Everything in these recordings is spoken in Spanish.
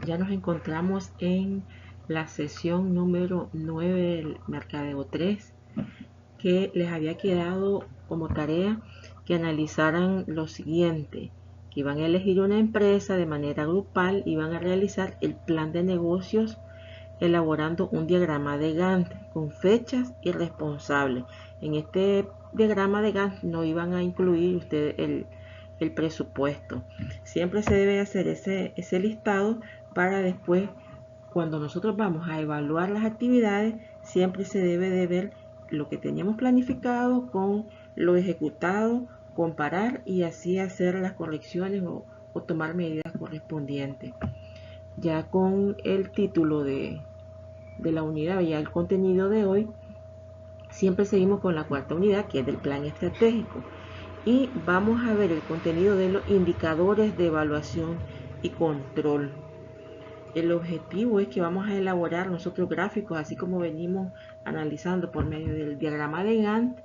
Ya nos encontramos en la sesión número 9 del Mercadeo 3, que les había quedado como tarea que analizaran lo siguiente, que iban a elegir una empresa de manera grupal y iban a realizar el plan de negocios elaborando un diagrama de Gantt con fechas y responsables. En este diagrama de Gantt no iban a incluir ustedes el presupuesto. Siempre se debe hacer ese listado para después, cuando nosotros vamos a evaluar las actividades, siempre se debe de ver lo que teníamos planificado con lo ejecutado, comparar y así hacer las correcciones o tomar medidas correspondientes. Ya con el título de la unidad, ya el contenido de hoy, siempre seguimos con la cuarta unidad, que es del plan estratégico. Y vamos a ver el contenido de los indicadores de evaluación y control. El objetivo es que vamos a elaborar nosotros gráficos, así como venimos analizando por medio del diagrama de Gantt.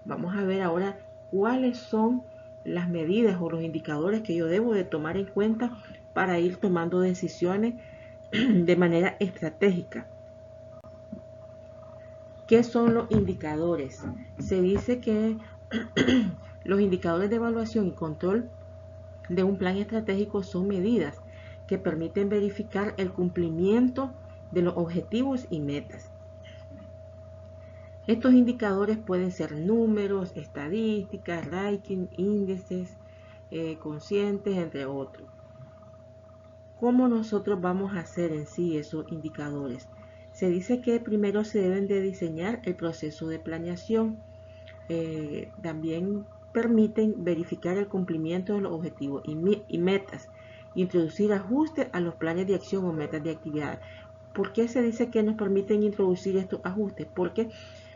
Vamos a ver ahora cuáles son las medidas o los indicadores que yo debo de tomar en cuenta para ir tomando decisiones de manera estratégica. ¿Qué son los indicadores? Se dice que los indicadores de evaluación y control de un plan estratégico son medidas que permiten verificar el cumplimiento de los objetivos y metas. Estos indicadores pueden ser números, estadísticas, ranking, índices, conscientes, entre otros. ¿Cómo nosotros vamos a hacer en sí esos indicadores? Se dice que primero se deben de diseñar el proceso de planeación. También permiten verificar el cumplimiento de los objetivos y metas, introducir ajustes a los planes de acción o metas de actividad. ¿Por qué se dice que nos permiten introducir estos ajustes? Porque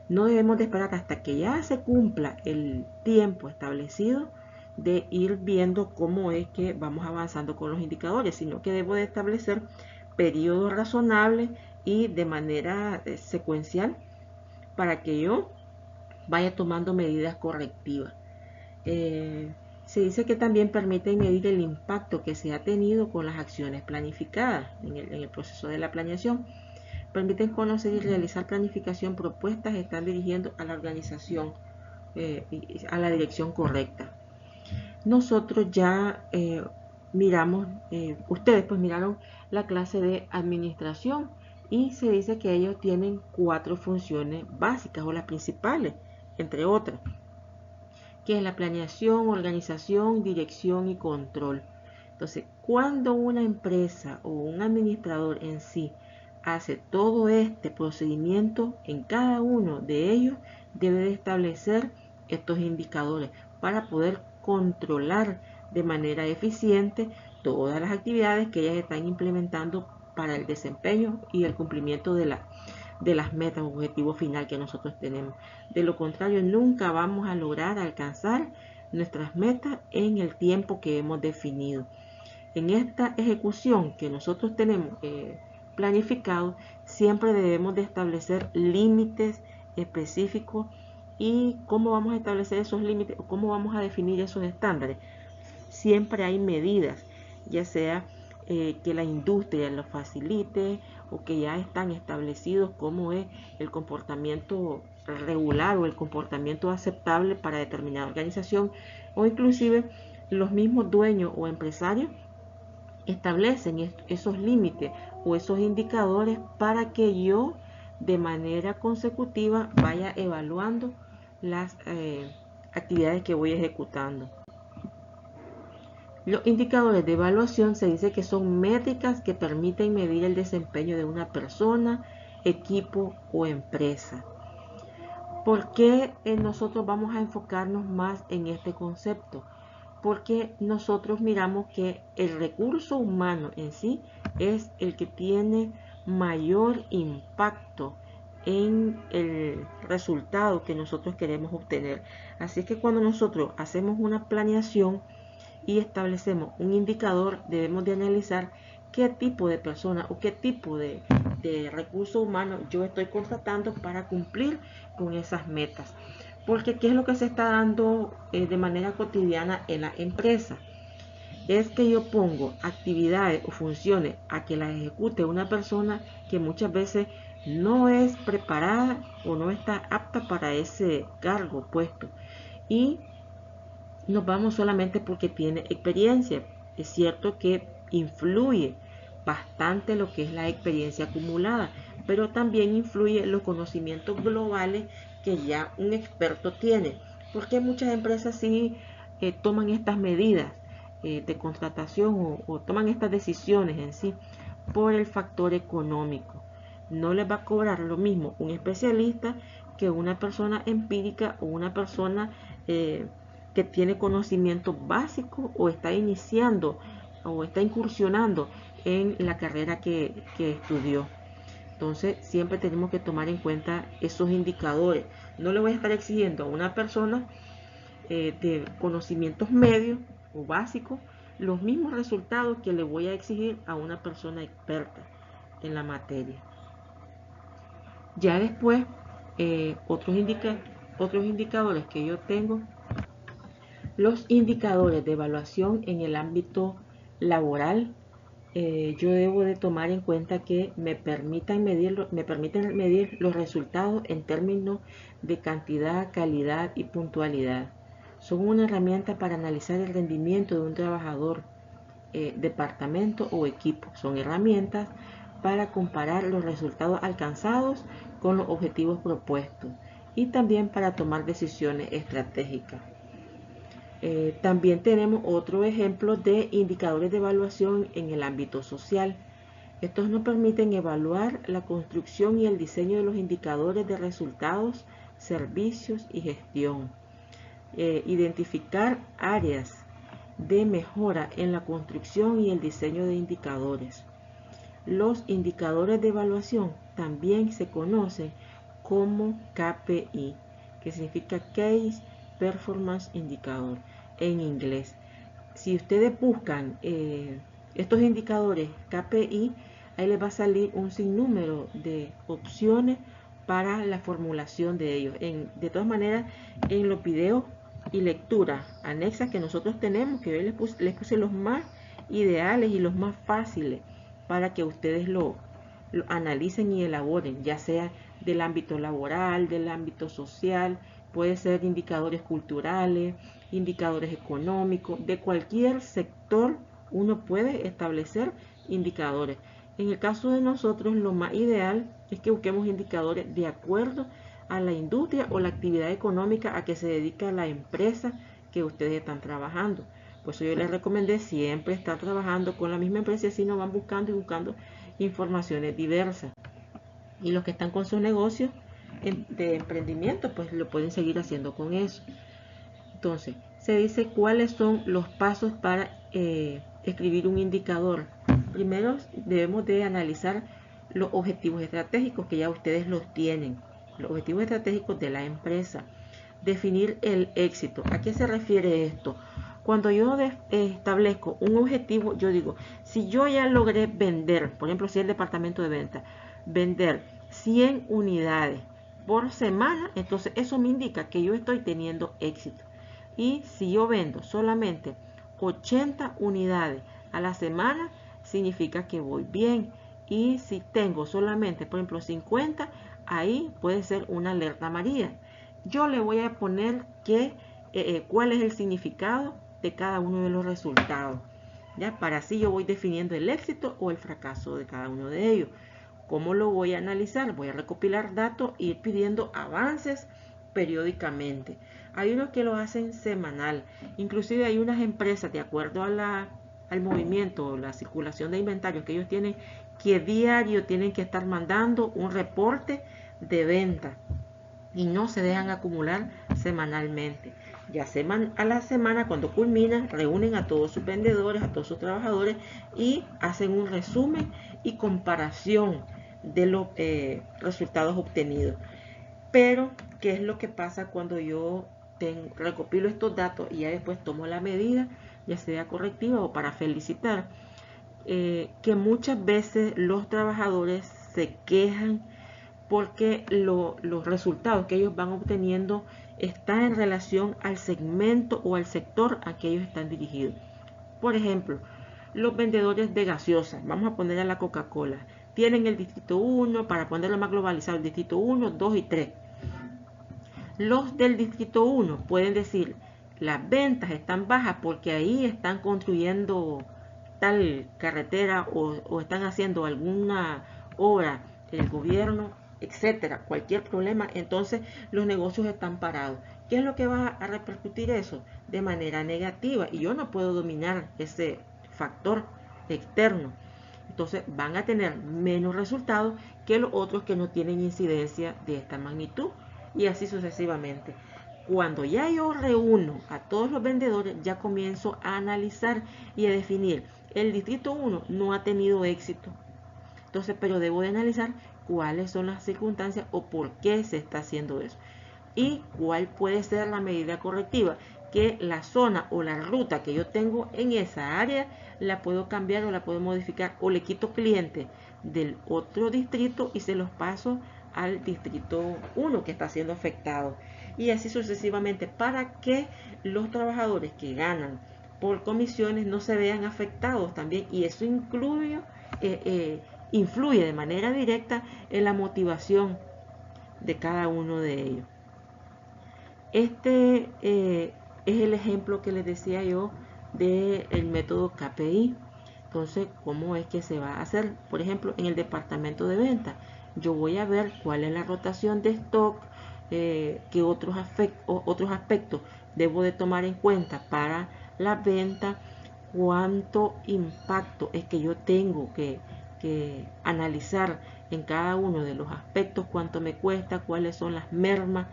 no debemos de esperar hasta que ya se cumpla el tiempo establecido de ir viendo cómo es que vamos avanzando con los indicadores, sino que debo de establecer periodos razonables y de manera secuencial para que yo vaya tomando medidas correctivas. Se dice que también permite medir el impacto que se ha tenido con las acciones planificadas en el proceso de la planeación. Permiten conocer y realizar planificación propuestas, están dirigiendo a la organización a la dirección correcta. Nosotros ya miramos, ustedes pues miraron la clase de administración y se dice que ellos tienen 4 funciones básicas o las principales, entre otras, que es la planeación, organización, dirección y control. Entonces, cuando una empresa o un administrador en sí hace todo este procedimiento, en cada uno de ellos debe de establecer estos indicadores para poder controlar de manera eficiente todas las actividades que ellas están implementando para el desempeño y el cumplimiento de las metas o objetivo final que nosotros tenemos. De lo contrario, nunca vamos a lograr alcanzar nuestras metas en el tiempo que hemos definido. En esta ejecución que nosotros tenemos planificado, siempre debemos de establecer límites específicos. ¿Y cómo vamos a establecer esos límites o cómo vamos a definir esos estándares? Siempre hay medidas, ya sea que la industria lo facilite o que ya están establecidos cómo es el comportamiento regular o el comportamiento aceptable para determinada organización, o inclusive los mismos dueños o empresarios establecen esos límites o esos indicadores para que yo de manera consecutiva vaya evaluando las actividades que voy ejecutando. Los indicadores de evaluación se dice que son métricas que permiten medir el desempeño de una persona, equipo o empresa. ¿Por qué nosotros vamos a enfocarnos más en este concepto? Porque nosotros miramos que el recurso humano en sí es el que tiene mayor impacto en el resultado que nosotros queremos obtener. Así que cuando nosotros hacemos una planeación y establecemos un indicador, debemos de analizar qué tipo de persona o qué tipo de recurso humano yo estoy contratando para cumplir con esas metas. Porque qué es lo que se está dando de manera cotidiana en la empresa. es que yo pongo actividades o funciones a que las ejecute una persona que muchas veces no es preparada o no está apta para ese cargo puesto. Y nos vamos solamente porque tiene experiencia. Es cierto que influye bastante lo que es la experiencia acumulada, pero también influye los conocimientos globales que ya un experto tiene, porque muchas empresas sí toman estas medidas de contratación o toman estas decisiones en sí por el factor económico. No les va a cobrar lo mismo un especialista que una persona empírica o una persona que tiene conocimiento básico o está iniciando o está incursionando en la carrera que estudió. Entonces siempre tenemos que tomar en cuenta esos indicadores. No le voy a estar exigiendo a una persona de conocimientos medios o básicos los mismos resultados que le voy a exigir a una persona experta en la materia. Ya después, otros indicadores que yo tengo, los indicadores de evaluación en el ámbito laboral. Yo debo de tomar en cuenta que me permiten medir los resultados en términos de cantidad, calidad y puntualidad. Son una herramienta para analizar el rendimiento de un trabajador, departamento o equipo. Son herramientas para comparar los resultados alcanzados con los objetivos propuestos y también para tomar decisiones estratégicas. También tenemos otro ejemplo de indicadores de evaluación en el ámbito social. Estos nos permiten evaluar la construcción y el diseño de los indicadores de resultados, servicios y gestión. Identificar áreas de mejora en la construcción y el diseño de indicadores. Los indicadores de evaluación también se conocen como KPI, que significa Case Performance Indicator en inglés. Si ustedes buscan estos indicadores KPI, ahí les va a salir un sinnúmero de opciones para la formulación de ellos. De todas maneras, en los videos y lecturas anexas que nosotros tenemos, que yo les puse los más ideales y los más fáciles para que ustedes lo analicen y elaboren, ya sea del ámbito laboral, del ámbito social, puede ser indicadores culturales, indicadores económicos, de cualquier sector uno puede establecer indicadores. En el caso de nosotros, lo más ideal es que busquemos indicadores de acuerdo a la industria o la actividad económica a que se dedica la empresa que ustedes están trabajando. Por eso yo les recomendé siempre estar trabajando con la misma empresa y así no van buscando y buscando informaciones diversas. Y los que están con sus negocios de emprendimiento, pues lo pueden seguir haciendo con eso. Entonces, se dice cuáles son los pasos para escribir un indicador. Primero debemos de analizar los objetivos estratégicos que ya ustedes los tienen, los objetivos estratégicos de la empresa. Definir el éxito. ¿A qué se refiere esto? Cuando yo establezco un objetivo, yo digo, si yo ya logré vender, por ejemplo, si el departamento de venta, vender 100 unidades por semana, entonces eso me indica que yo estoy teniendo éxito. Y si yo vendo solamente 80 unidades a la semana, significa que voy bien. Y si tengo solamente, por ejemplo, 50, ahí puede ser una alerta amarilla. Yo le voy a poner cuál es el significado de cada uno de los resultados. ¿Ya? Para así yo voy definiendo el éxito o el fracaso de cada uno de ellos. ¿Cómo lo voy a analizar? Voy a recopilar datos e ir pidiendo avances periódicamente. Hay unos que lo hacen semanal. Inclusive hay unas empresas, de acuerdo a al movimiento o la circulación de inventarios que ellos tienen, que diario tienen que estar mandando un reporte de venta y no se dejan acumular semanalmente. Ya a la semana, cuando culminan, reúnen a todos sus vendedores, a todos sus trabajadores y hacen un resumen y comparación de los resultados obtenidos. Pero, ¿qué es lo que pasa cuando yo recopilo estos datos y ya después tomo la medida, ya sea correctiva o para felicitar? Que muchas veces los trabajadores se quejan porque los resultados que ellos van obteniendo están en relación al segmento o al sector a que ellos están dirigidos. Por ejemplo, los vendedores de gaseosas, vamos a poner a la Coca-Cola, tienen el distrito 1, para ponerlo más globalizado, el distrito 1, 2 y 3. Los del distrito 1 pueden decir, las ventas están bajas porque ahí están construyendo tal carretera o están haciendo alguna obra el gobierno, etcétera, cualquier problema, entonces los negocios están parados. ¿Qué es lo que va a repercutir eso? De manera negativa, y yo no puedo dominar ese factor externo. Entonces van a tener menos resultados que los otros que no tienen incidencia de esta magnitud, y así sucesivamente. Cuando ya yo reúno a todos los vendedores, ya comienzo a analizar y a definir. El distrito 1 no ha tenido éxito. Entonces, pero debo de analizar cuáles son las circunstancias o por qué se está haciendo eso. Y cuál puede ser la medida correctiva. Que la zona o la ruta que yo tengo en esa área la puedo cambiar o la puedo modificar. O le quito clientes del otro distrito y se los paso al distrito 1 que está siendo afectado. Y así sucesivamente, para que los trabajadores que ganan por comisiones no se vean afectados también. Y eso influye de manera directa en la motivación de cada uno de ellos. Este es el ejemplo que les decía yo del método KPI. Entonces, ¿cómo es que se va a hacer? Por ejemplo, en el departamento de venta, yo voy a ver cuál es la rotación de stock, qué otros aspectos debo de tomar en cuenta para la venta, cuánto impacto es que yo tengo que analizar en cada uno de los aspectos, cuánto me cuesta, cuáles son las mermas.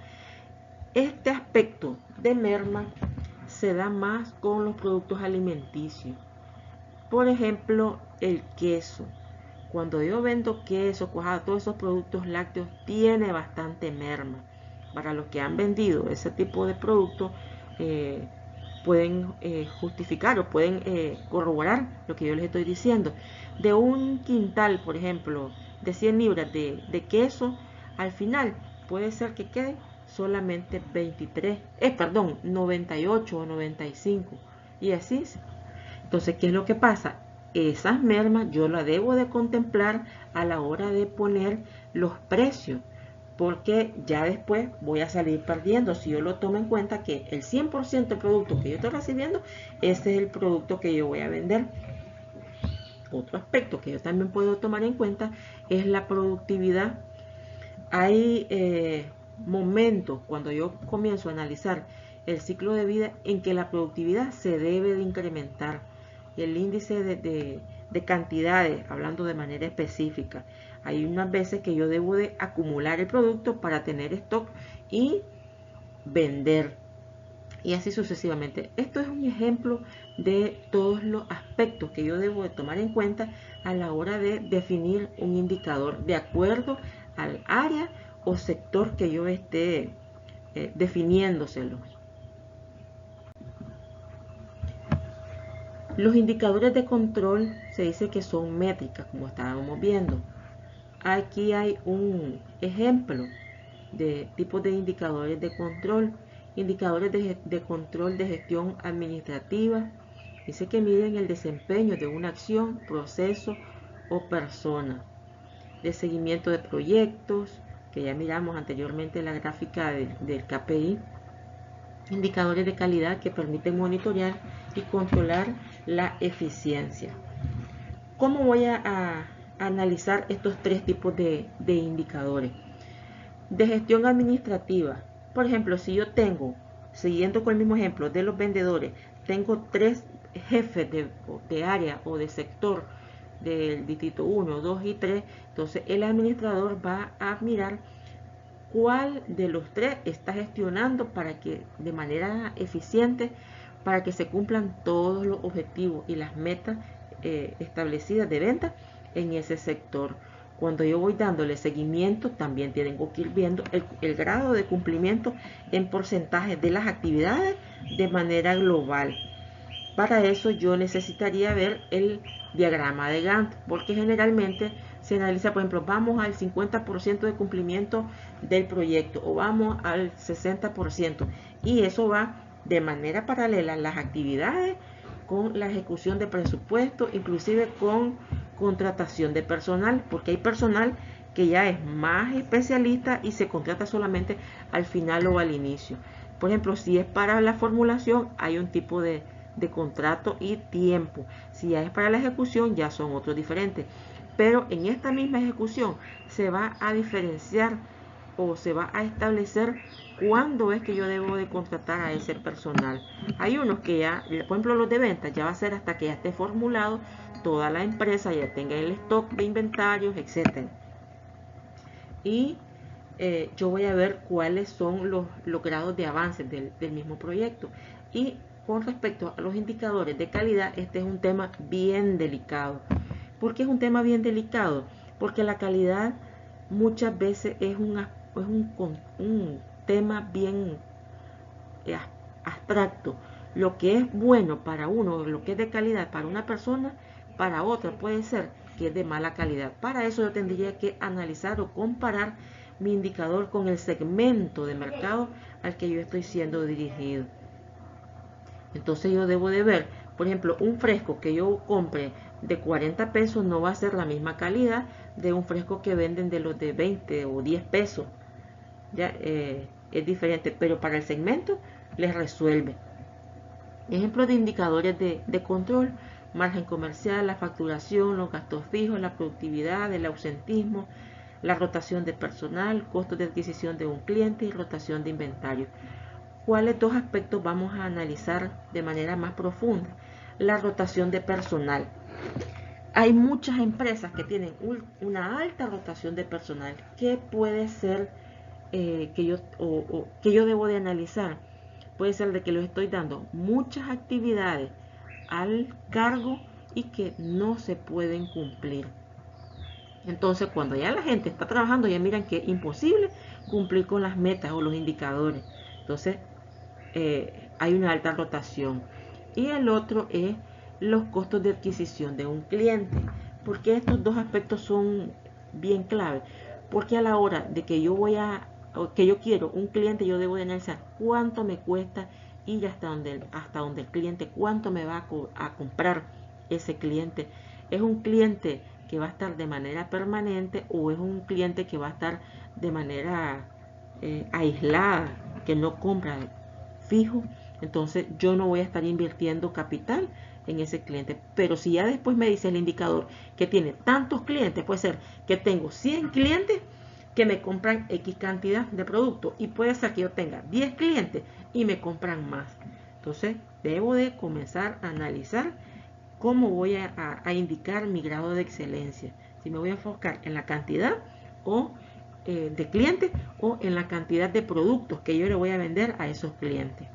Este aspecto de merma se da más con los productos alimenticios. Por ejemplo, el queso. Cuando yo vendo queso, cuajada, todos esos productos lácteos, tiene bastante merma. Para los que han vendido ese tipo de productos, pueden justificar o pueden corroborar lo que yo les estoy diciendo. De un quintal, por ejemplo, de 100 libras de queso, al final puede ser que quede solamente 98 o 95. Y así. Entonces, ¿qué es lo que pasa? Esas mermas yo las debo de contemplar a la hora de poner los precios, porque ya después voy a salir perdiendo si yo lo tomo en cuenta que el 100% del producto que yo estoy recibiendo, ese es el producto que yo voy a vender. Otro aspecto que yo también puedo tomar en cuenta es la productividad. Hay momentos cuando yo comienzo a analizar el ciclo de vida en que la productividad se debe de incrementar. El índice de cantidades, hablando de manera específica. Hay unas veces que yo debo de acumular el producto para tener stock y vender. Y así sucesivamente. Esto es un ejemplo de todos los aspectos que yo debo de tomar en cuenta a la hora de definir un indicador de acuerdo al área o sector que yo esté definiéndoselo. Los indicadores de control se dice que son métricas, como estábamos viendo. Aquí hay un ejemplo de tipos de indicadores de control. Indicadores de control de gestión administrativa. Dice que miden el desempeño de una acción, proceso o persona. De seguimiento de proyectos, que ya miramos anteriormente en la gráfica del KPI. Indicadores de calidad que permiten monitorear y controlar la eficiencia. ¿Cómo voy a analizar estos tres tipos de indicadores? De gestión administrativa. Por ejemplo, si yo tengo, siguiendo con el mismo ejemplo de los vendedores, tengo 3 jefes de área o de sector del distrito 1, 2 y 3, entonces el administrador va a mirar cuál de los 3 está gestionando para que de manera eficiente, para que se cumplan todos los objetivos y las metas establecidas de venta en ese sector. Cuando yo voy dándole seguimiento, también tengo que ir viendo el grado de cumplimiento en porcentaje de las actividades de manera global. Para eso yo necesitaría ver el diagrama de Gantt, porque generalmente se analiza, por ejemplo, vamos al 50% de cumplimiento del proyecto o vamos al 60%, y eso va de manera paralela a las actividades con la ejecución de presupuesto, inclusive con contratación de personal, porque hay personal que ya es más especialista y se contrata solamente al final o al inicio. Por ejemplo, si es para la formulación, hay un tipo de contrato y tiempo. Si ya es para la ejecución, ya son otros diferentes. Pero en esta misma ejecución se va a diferenciar o se va a establecer cuándo es que yo debo de contratar a ese personal. Hay unos que ya, por ejemplo los de ventas, ya va a ser hasta que ya esté formulado toda la empresa, ya tenga el stock de inventarios, etcétera. Y yo voy a ver cuáles son los grados de avance del mismo proyecto. Y con respecto a los indicadores de calidad, este es un tema bien delicado. ¿Por qué es un tema bien delicado? Porque la calidad muchas veces es un tema bien abstracto. Lo que es bueno para uno, lo que es de calidad para una persona, para otra puede ser que es de mala calidad. Para eso yo tendría que analizar o comparar mi indicador con el segmento de mercado al que yo estoy siendo dirigido. Entonces yo debo de ver, por ejemplo, un fresco que yo compre de 40 pesos no va a ser la misma calidad de un fresco que venden de los de 20 o 10 pesos. Ya es diferente, pero para el segmento les resuelve. Ejemplos de indicadores de control: margen comercial, la facturación, los gastos fijos, la productividad, el ausentismo, la rotación de personal, costos de adquisición de un cliente y rotación de inventario. ¿Cuáles dos aspectos vamos a analizar de manera más profunda? La rotación de personal. Hay muchas empresas que tienen una alta rotación de personal. ¿Qué puede ser que yo debo de analizar? Puede ser de que les estoy dando muchas actividades al cargo y que no se pueden cumplir. Entonces, cuando ya la gente está trabajando, ya miran que es imposible cumplir con las metas o los indicadores. Entonces, hay una alta rotación. Y el otro es los costos de adquisición de un cliente. Porque estos dos aspectos son bien clave. Porque a la hora de que yo quiero un cliente, yo debo de analizar cuánto me cuesta ir hasta donde el cliente, cuánto me va a comprar ese cliente. ¿Es un cliente que va a estar de manera permanente o es un cliente que va a estar de manera aislada, que no compra fijo? Entonces yo no voy a estar invirtiendo capital en ese cliente. Pero si ya después me dice el indicador que tiene tantos clientes, puede ser que tengo 100 clientes que me compran X cantidad de producto y puede ser que yo tenga 10 clientes y me compran más. Entonces debo de comenzar a analizar cómo voy a indicar mi grado de excelencia. Si me voy a enfocar en la cantidad o de clientes o en la cantidad de productos que yo le voy a vender a esos clientes.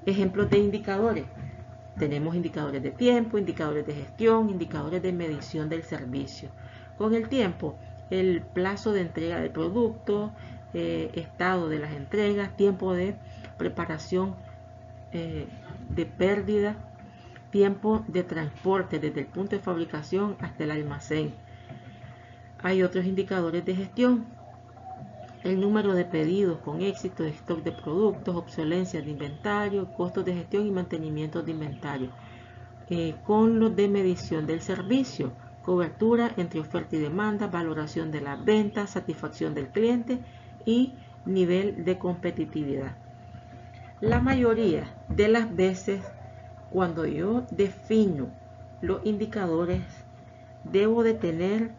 Ejemplos de indicadores. Tenemos indicadores de tiempo, indicadores de gestión, indicadores de medición del servicio. Con el tiempo, el plazo de entrega del producto, estado de las entregas, tiempo de preparación de pérdida, tiempo de transporte desde el punto de fabricación hasta el almacén. Hay otros indicadores de gestión: el número de pedidos con éxito, stock de productos, obsolencia de inventario, costos de gestión y mantenimiento de inventario. Con los de medición del servicio: cobertura entre oferta y demanda, valoración de las ventas, satisfacción del cliente y nivel de competitividad. La mayoría de las veces, cuando yo defino los indicadores, debo de tener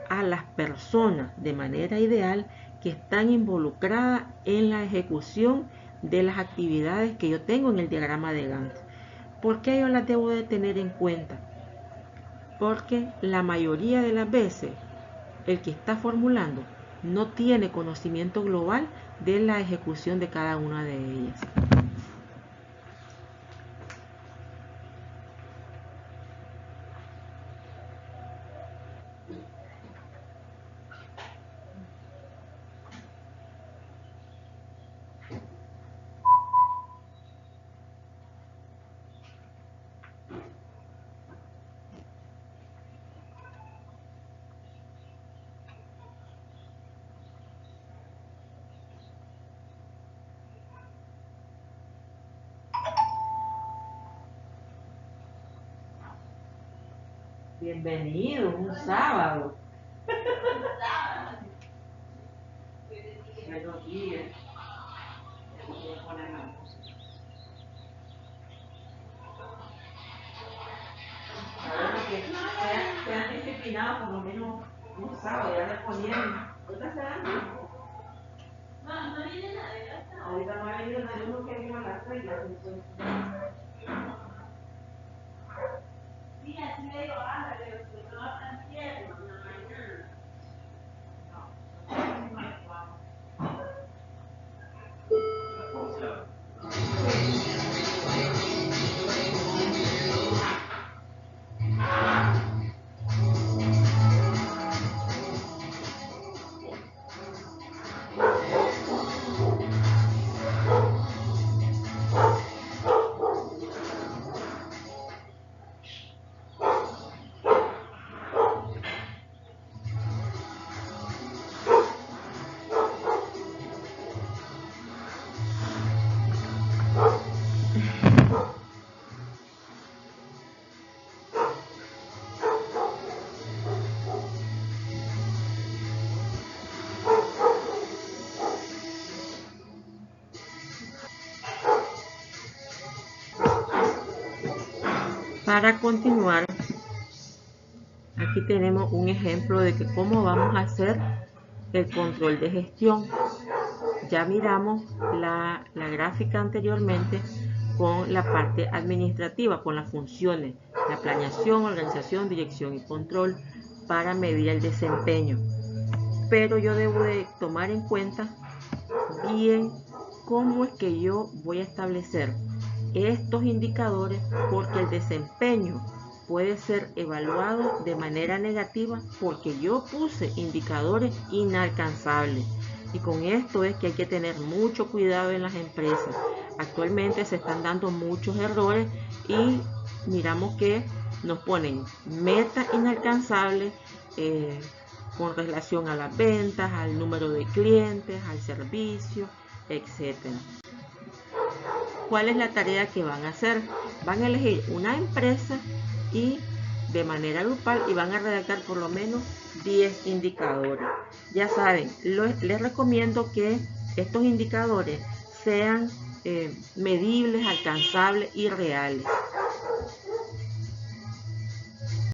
a las personas de manera ideal que están involucradas en la ejecución de las actividades que yo tengo en el diagrama de Gantt. ¿Por qué yo las debo de tener en cuenta? Porque la mayoría de las veces el que está formulando no tiene conocimiento global de la ejecución de cada una de ellas. Bienvenido, un sábado. Buenos días. Voy a poner la música. Ahora que sean disciplinados por lo menos un sábado, ya le ponían. ¿Ahorita se dan? No, no viene nadie. Ahorita no ha venido nadie, uno que vino a las 6 ya se fue. Sí, así me digo, ándale, pero no tan tierno, en la mañana. Para continuar, aquí tenemos un ejemplo de que cómo vamos a hacer el control de gestión. Ya miramos la gráfica anteriormente con la parte administrativa, con las funciones, la planeación, organización, dirección y control para medir el desempeño. Pero yo debo de tomar en cuenta bien cómo es que yo voy a establecer estos indicadores, porque el desempeño puede ser evaluado de manera negativa porque yo puse indicadores inalcanzables. Y con esto es que hay que tener mucho cuidado en las empresas. Actualmente se están dando muchos errores y miramos que nos ponen metas inalcanzables con relación a las ventas, al número de clientes, al servicio, etc. ¿Cuál es la tarea que van a hacer? Van a elegir una empresa y de manera grupal y van a redactar por lo menos 10 indicadores. Ya saben, les recomiendo que estos indicadores sean medibles, alcanzables y reales.